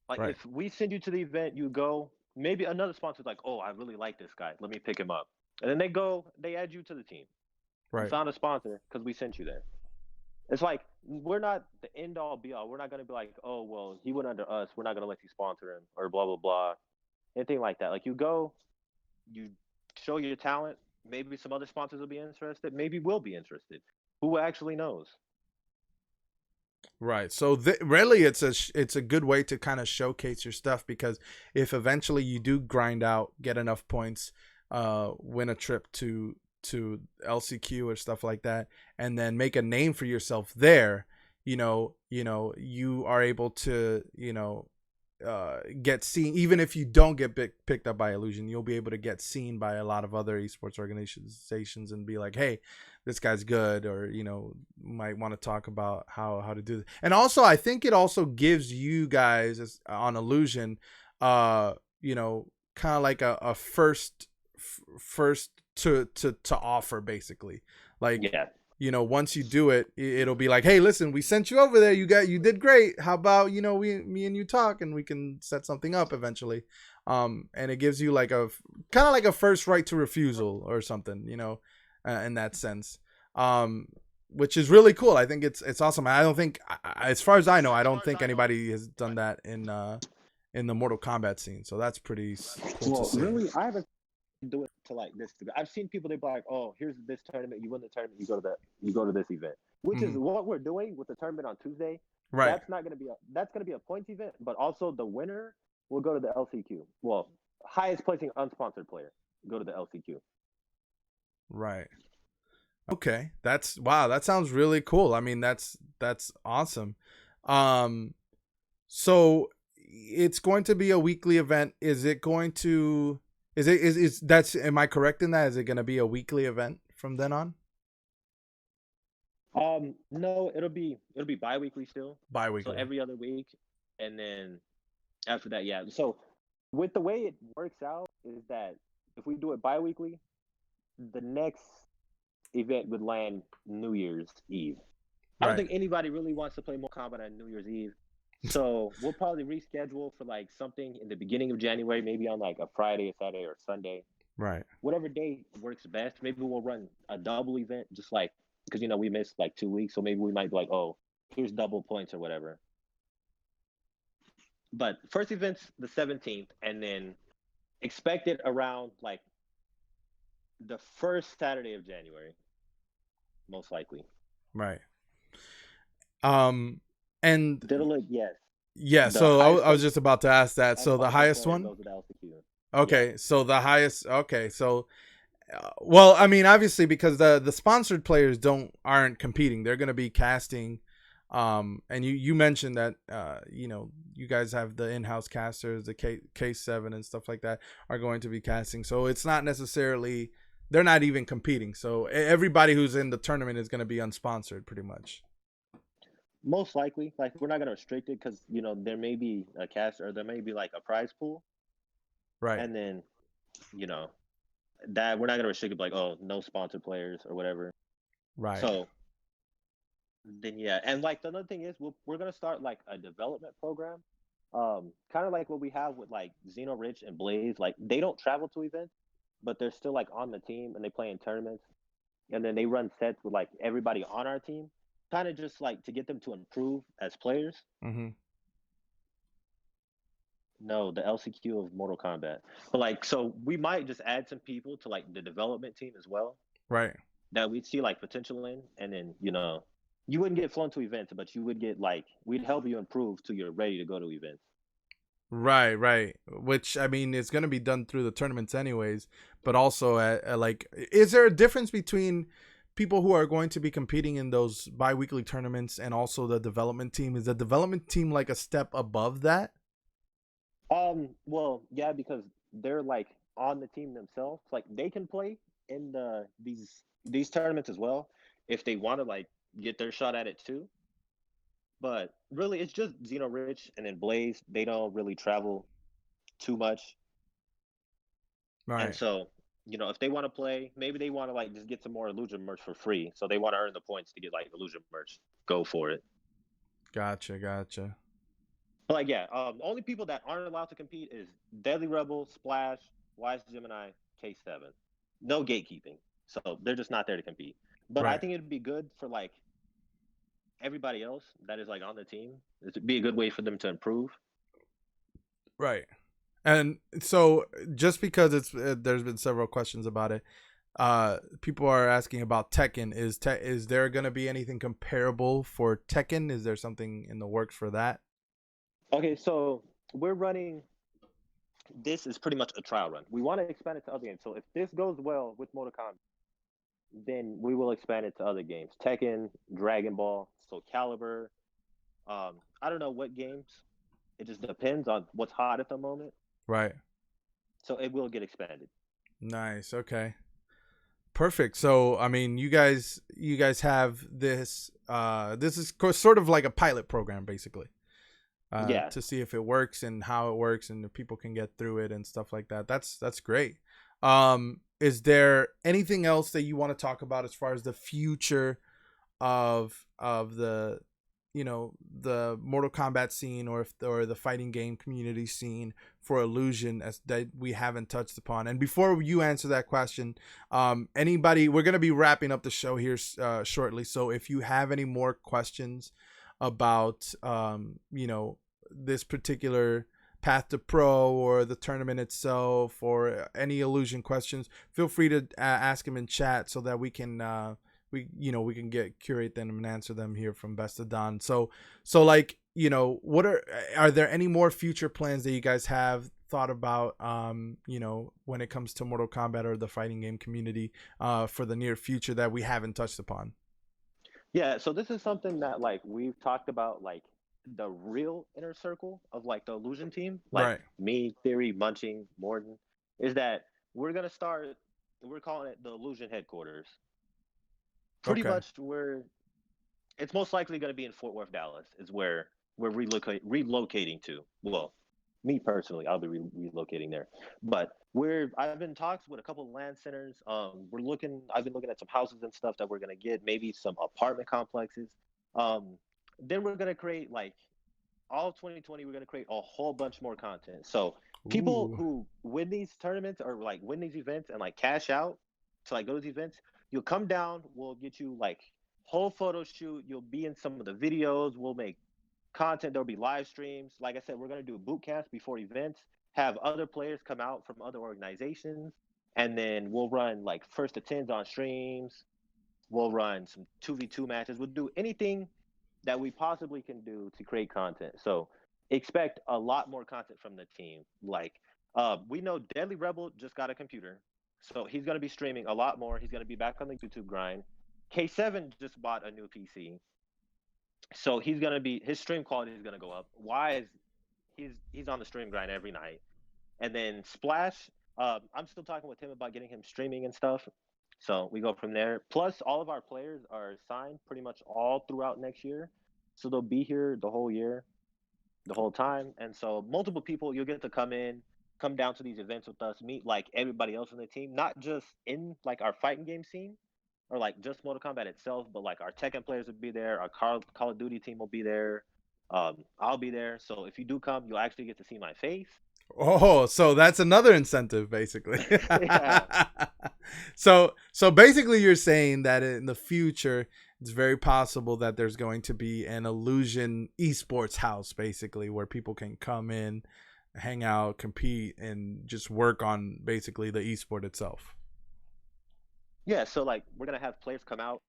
Like Right. if we send you to the event, you go. Maybe another sponsor's like, oh, I really like this guy. Let me pick him up. And then they go, they add you to the team. You Right. found a sponsor because we sent you there. It's like we're not the end all be all. We're not gonna be like, oh well, he went under us. We're not gonna let you sponsor him or blah blah blah, anything like that. Like you go, you show your talent. Maybe some other sponsors will be interested. Maybe we'll be interested. Who actually knows? Right. So really, it's a good way to kind of showcase your stuff, because if eventually you do grind out, get enough points, win a trip to LCQ or stuff like that, and then make a name for yourself there, you are able to, get seen. Even if you don't get picked up by Illusion, you'll be able to get seen by a lot of other esports organizations and be like, hey, this guy's good, or might want to talk about how to do this. And also, I think it also gives you guys on Illusion, kind of like a first to offer, basically. Like, Yeah. Once you do it, it'll be like, hey, listen, we sent you over there. You did great. How about, me and you talk and we can set something up eventually. And it gives you like a kind of like a first right to refusal or something, in that sense. Which is really cool. I think it's awesome. I don't think, as far as I know, I don't think anybody has done that in the Mortal Kombat scene. So that's pretty cool to see. Really, I haven't do it to like this. I've seen people, they be like, oh, here's this tournament, you win the tournament, you go to this event, which is what we're doing with the tournament on Tuesday. Right. That's gonna be a points event, but also the winner will go to the LCQ. Well, highest placing unsponsored player go to the LCQ. Right. Okay. That sounds really cool. I mean, that's awesome. So it's going to be a weekly event. Is it going to am I correct in that? Is it going to be a weekly event from then on? No, it'll be bi-weekly still. Bi-weekly. So every other week, and then after that, yeah. So with the way it works out is that if we do it bi-weekly, the next event would land New Year's Eve. I don't think anybody really wants to play Mortal Kombat on New Year's Eve. So we'll probably reschedule for like something in the beginning of January, maybe on like a Friday, a Saturday, or Sunday. Right. Whatever day works best. Maybe we'll run a double event, just like, because we missed like 2 weeks, so maybe we might be like, oh, here's double points or whatever. But first event's the 17th, and then expect it around like the first Saturday of January, most likely. Right. And yes. Yeah, so I was just about to ask that. So the highest one? Okay, yeah. So the highest. Okay, so well, I mean, obviously, because the sponsored players aren't competing, they're going to be casting. And you mentioned that you guys have the in-house casters, the K7 and stuff like that are going to be casting. So it's not necessarily, they're not even competing. So everybody who's in the tournament is going to be unsponsored, pretty much. Most likely, like, we're not going to restrict it because there may be a caster, or there may be like a prize pool, right? And then that we're not going to restrict it, like, oh, no sponsored players or whatever, right? So then and like the other thing is we're going to start like a development program, kind of like what we have with like Xeno Rich and Blaze. Like, they don't travel to events, but they're still like on the team and they play in tournaments, and then they run sets with like everybody on our team, kind of just like to get them to improve as players. Mm-hmm. No, the LCQ of Mortal Kombat. But like, so we might just add some people to like the development team as well. Right. That we'd see like potential in, and then you wouldn't get flown to events, but you would get like, we'd help you improve till you're ready to go to events. Right. Which, I mean, it's going to be done through the tournaments anyways, but also like, is there a difference between people who are going to be competing in those bi-weekly tournaments and also the development team? Is the development team like a step above that? Well, yeah, because they're like on the team themselves. Like, they can play in these tournaments as well if they want to like get their shot at it too. But really, it's just Xeno Rich and then Blaze. They don't really travel too much. Right. And so, if they want to play, maybe they want to like just get some more Illusion merch for free. So they want to earn the points to get like Illusion merch. Go for it. Gotcha. But like, yeah, only people that aren't allowed to compete is Deadly Rebel, Splash, Wise Gemini, K7. No gatekeeping. So they're just not there to compete. But right. I think it'd be good for like everybody else that is like on the team. It'd be a good way for them to improve. Right. And so just because there's been several questions about it, people are asking about Tekken. Is there going to be anything comparable for Tekken? Is there something in the works for that? Okay, so we're running, this is pretty much a trial run. We want to expand it to other games. So if this goes well with Mortal Kombat, then we will expand it to other games. Tekken, Dragon Ball, Soul Calibur. I don't know what games. It just depends on what's hot at the moment. Right. So it will get expanded. Nice. Okay. Perfect. So, I mean, you guys have this. This is sort of like a pilot program, basically, Yeah. to see if it works and how it works and if people can get through it and stuff like that. That's great. Is there anything else that you want to talk about as far as the future of the the Mortal Kombat scene, or the fighting game community scene for Illusion, as that we haven't touched upon? And before you answer that question, anybody, we're going to be wrapping up the show here shortly, so if you have any more questions about this particular path to pro or the tournament itself, or any Illusion questions, feel free to ask them in chat so that we can we can curate them and answer them here from Best of Don. So like, what are there any more future plans that you guys have thought about, when it comes to Mortal Kombat or the fighting game community, for the near future that we haven't touched upon? Yeah, so this is something that like we've talked about, like the real inner circle of like the Illusion team, like Right. me, Theory, Munching, Morton, is that we're gonna start. We're calling it the Illusion headquarters. Pretty Okay. much, it's most likely gonna be in Fort Worth, Dallas, is where we're relocating to. Well, me personally, I'll be relocating there, but I've been in talks with a couple of land centers. I've been looking at some houses and stuff that we're gonna get, maybe some apartment complexes. Um, then we're gonna create like all of 2020. We're gonna create a whole bunch more content. So people Ooh. who win these tournaments or like win these events and like cash out to like go to these events, you'll come down. We'll get you like whole photo shoot. You'll be in some of the videos. We'll make content. There'll be live streams. Like I said, we're gonna do boot camps before events. Have other players come out from other organizations, and then we'll run like first to tens on streams. We'll run some 2v2 matches. We'll do anything that we possibly can do to create content. So expect a lot more content from the team. Like we know Deadly Rebel just got a computer, so he's gonna be streaming a lot more. He's gonna be back on the YouTube grind. K7 just bought a new PC, so his stream quality is gonna go up. Why is he's on the stream grind every night. And then Splash, I'm still talking with him about getting him streaming and stuff. So we go from there. Plus, all of our players are signed pretty much all throughout next year, so they'll be here the whole year, the whole time. And so multiple people, you'll get to come down to these events with us, meet like everybody else on the team, not just in like our fighting game scene or like just Mortal Kombat itself, but like our Tekken players will be there, our Call of Duty team will be there. I'll be there. So if you do come, you'll actually get to see my face. Oh, so that's another incentive, basically. Yeah. So basically, you're saying that in the future, it's very possible that there's going to be an Illusion esports house, basically, where people can come in, hang out, compete, and just work on basically the esport itself. Yeah, so like we're gonna have players come out.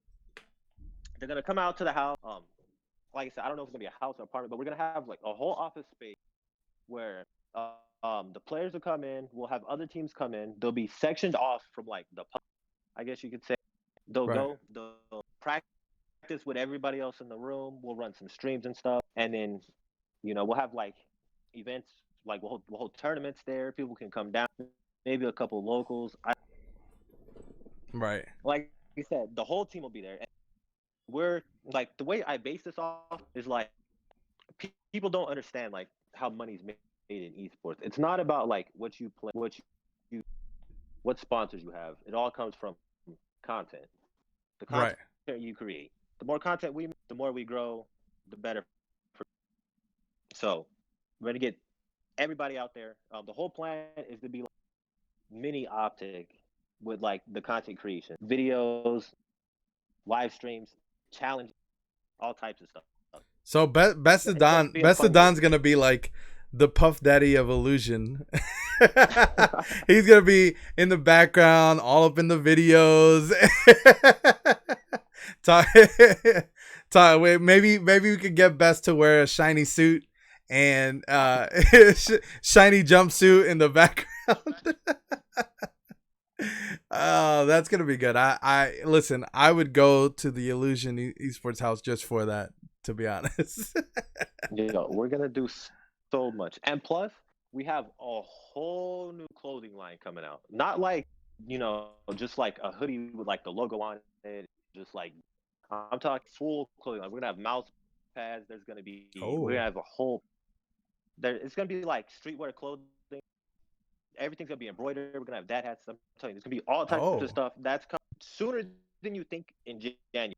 They're gonna come out to the house. Like I said, I don't know if it's gonna be a house or apartment, but we're gonna have like a whole office space where the players will come in. We'll have other teams come in. They'll be sectioned off from like I guess you could say. Right. They'll practice with everybody else in the room. We'll run some streams and stuff, and then we'll have like events, like we'll hold tournaments there. People can come down. Maybe a couple locals. Right. Like you said, the whole team will be there. And we're like the way I base this off is like people don't understand like how money's made in esports. It's not about like what you play, what sponsors you have. It all comes from content. The Right. content you create. The more content we make, the more we grow, the better. So we're gonna get everybody out there. The whole plan is to be like mini Optic with like the content creation, videos, live streams, challenge, all types of stuff. So Best of It's gonna Don, be a Best of fun year. Don's gonna be like the Puff Daddy of Illusion. He's gonna be in the background, all up in the videos. talk, wait, maybe we could get Best to wear a shiny suit and shiny jumpsuit in the background. Oh, that's gonna be good. I listen. I would go to the Illusion Esports house just for that. To be honest. We're gonna do so much, and plus we have a whole new clothing line coming out. Not like just like a hoodie with like the logo on it. Just like I'm talking full clothing line. We're gonna have mouse pads. There's gonna be we're Oh. gonna have a whole. It's gonna be like streetwear clothing. Everything's gonna be embroidered. We're gonna have dad hats. I'm telling you, it's gonna be all types of Oh. stuff. That's coming sooner than you think in January.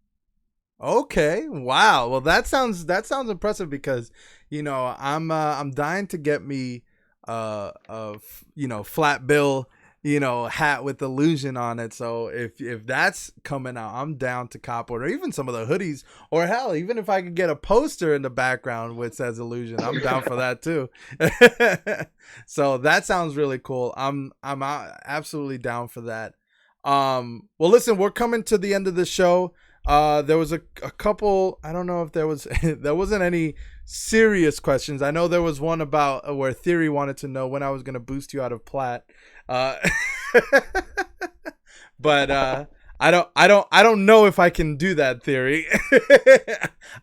Okay. Wow. Well, that sounds impressive because I'm dying to get me flat bill hat with illusion on it. So if that's coming out, I'm down to cop it, or even some of the hoodies, or hell, even if I could get a poster in the background which says illusion, I'm down for that too. So that sounds really cool. I'm absolutely down for that. Well, listen, we're coming to the end of the show. There was a couple. I don't know if there was there wasn't any serious questions. I know there was one about where Theory wanted to know when I was gonna boost you out of plat. Uh, but I don't know if I can do that, Theory.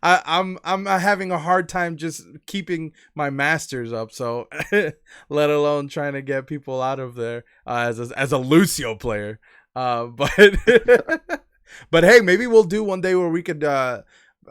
I'm having a hard time just keeping my masters up. So let alone trying to get people out of there as a Lucio player. But but hey, maybe we'll do one day where we could.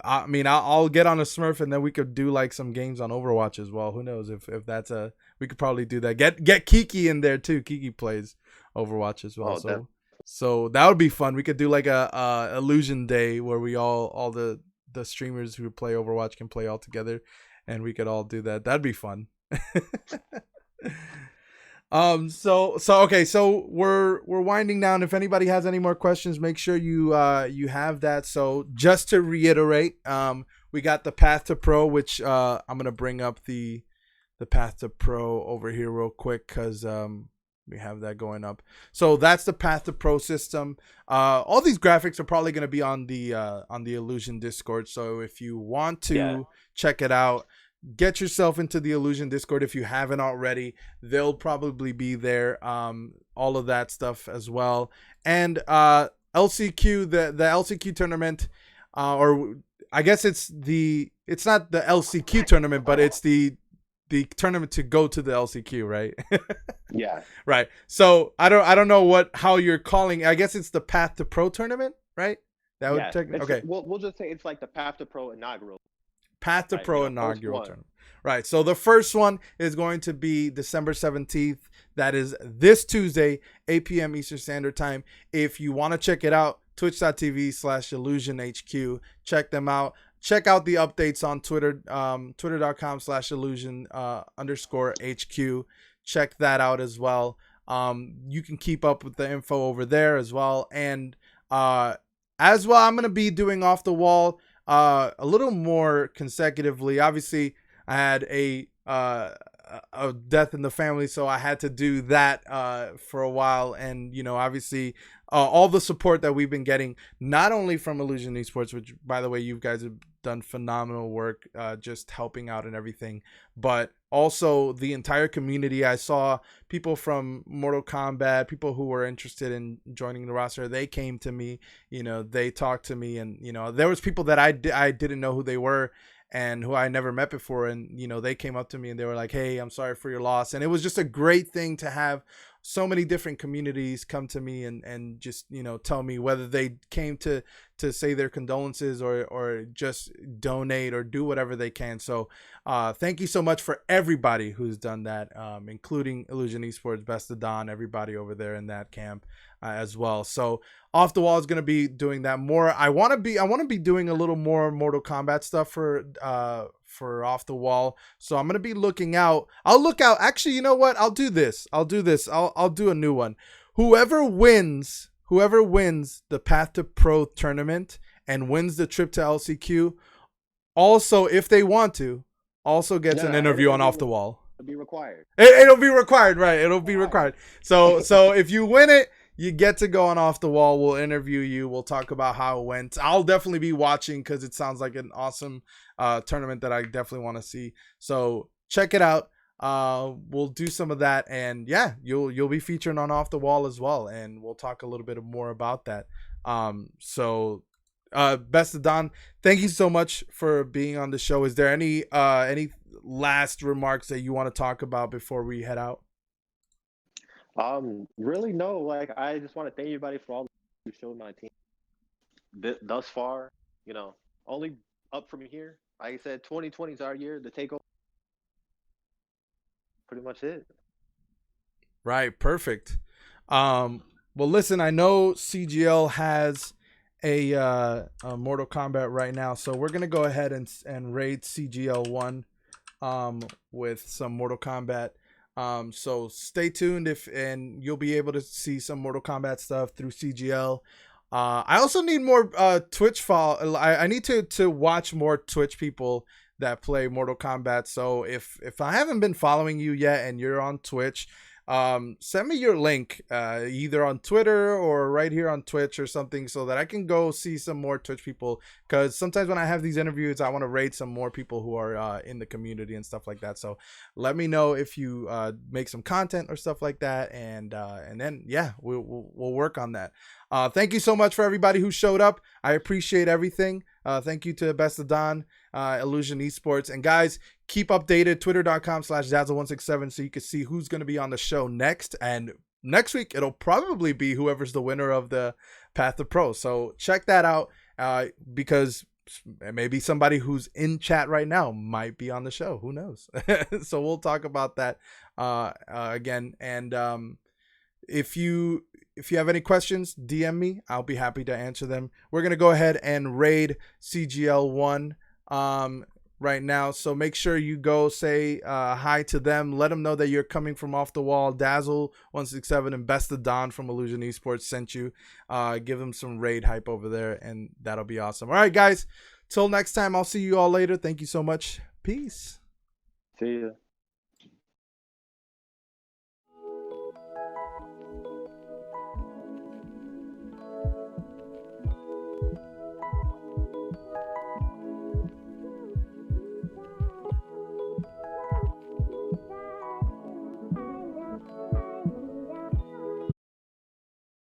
I'll get on a Smurf and then we could do like some games on Overwatch as well. Who knows if that's we could probably do that. Get Kiki in there too. Kiki plays Overwatch as well. So that would be fun. We could do like a illusion day where we all the streamers who play Overwatch can play all together, and we could all do that. That'd be fun. So okay, so we're winding down. If anybody has any more questions, make sure you have that. So just to reiterate, we got the Path to Pro, which I'm gonna bring up the Path to Pro over here real quick because we have that going up. So that's the Path to Pro system. All these graphics are probably gonna be on the Illusion Discord. So if you want to check it out, get yourself into the Illusion Discord if you haven't already. They'll probably be there. All of that stuff as well. And LCQ, the LCQ tournament, or I guess it's not the LCQ tournament, but it's the tournament to go to the LCQ, right? Yeah. Right. So I don't know how you're calling. I guess it's the Path to Pro tournament, right? That would okay. We'll just say it's like the Path to Pro inaugural. Path to Pro inaugural tournament. Right. So the first one is going to be December 17th. That is this Tuesday, 8 p.m. Eastern Standard Time. If you want to check it out, twitch.tv/IllusionHQ. Check them out. Check out the updates on Twitter, twitter.com/illusion_HQ. Check that out as well. You can keep up with the info over there as well. And as well, I'm going to be doing Off the Wall a little more consecutively. Obviously, I had a death in the family, so I had to do that for a while. And obviously, all the support that we've been getting, not only from Illusion Esports, which by the way, you guys have done phenomenal work, just helping out and everything, but also the entire community. I saw people from Mortal Kombat, people who were interested in joining the roster. They came to me, they talked to me, and there was people that I didn't know who they were and who I never met before, and they came up to me and they were like, "Hey, I'm sorry for your loss." And it was just a great thing to have so many different communities come to me and just tell me whether they came to say their condolences or just donate or do whatever they can. So thank you so much for everybody who's done that, including Illusion Esports, Best of Dawn, everybody over there in that camp as well. So Off the Wall is going to be doing that more. I want to be doing a little more Mortal Kombat stuff for Off the Wall. So I'm going to be looking out. I'll look out. Actually, you know what? I'll do this. I'll do a new one. Whoever wins the Path to Pro tournament and wins the trip to LCQ, also, if they want to, also gets an interview on Off the Wall. It'll be required. It'll be required, right? It'll be required. So if you win it, you get to go on Off the Wall. We'll interview you. We'll talk about how it went. I'll definitely be watching because it sounds like an awesome tournament that I definitely want to see. So check it out. we'll do some of that, and yeah, you'll be featuring on Off the Wall as well, and we'll talk a little bit more about that. So Best of Don, thank you so much for being on the show. Is there any last remarks that you want to talk about before we head out? Really, no. Like, I just want to thank everybody for all who showed my team thus far. You know, only up from here. Like I said, 2020 is our year to take over. Pretty much it. Right, perfect. Well, listen, I know CGL has a Mortal Kombat right now, so we're gonna go ahead and raid CGL1 with some Mortal Kombat. So stay tuned and you'll be able to see some Mortal Kombat stuff through CGL. I also need more Twitch follow. I need to watch more Twitch people that play Mortal Kombat. So if I haven't been following you yet and you're on Twitch, send me your link either on Twitter or right here on Twitch or something, so that I can go see some more Twitch people, because sometimes when I have these interviews I want to raid some more people who are in the community and stuff like that. So let me know if you make some content or stuff like that, and then yeah, we'll work on that. Thank you so much for everybody who showed up. I appreciate everything. Thank you to Best of Don, Illusion Esports, and guys, keep updated, twitter.com/Dazzle167, so you can see who's going to be on the show next. And next week, it'll probably be whoever's the winner of the Path to Pro. So check that out, because maybe somebody who's in chat right now might be on the show. Who knows? So we'll talk about that again. And if you have any questions, DM me. I'll be happy to answer them. We're going to go ahead and raid CGL1 right now, so make sure you go say hi to them. Let them know that you're coming from Off the Wall. Dazzle167 and Best of Don from Illusion Esports sent you. Give them some raid hype over there, and that'll be awesome. All right, guys, till next time, I'll see you all later. Thank you so much. Peace. See ya.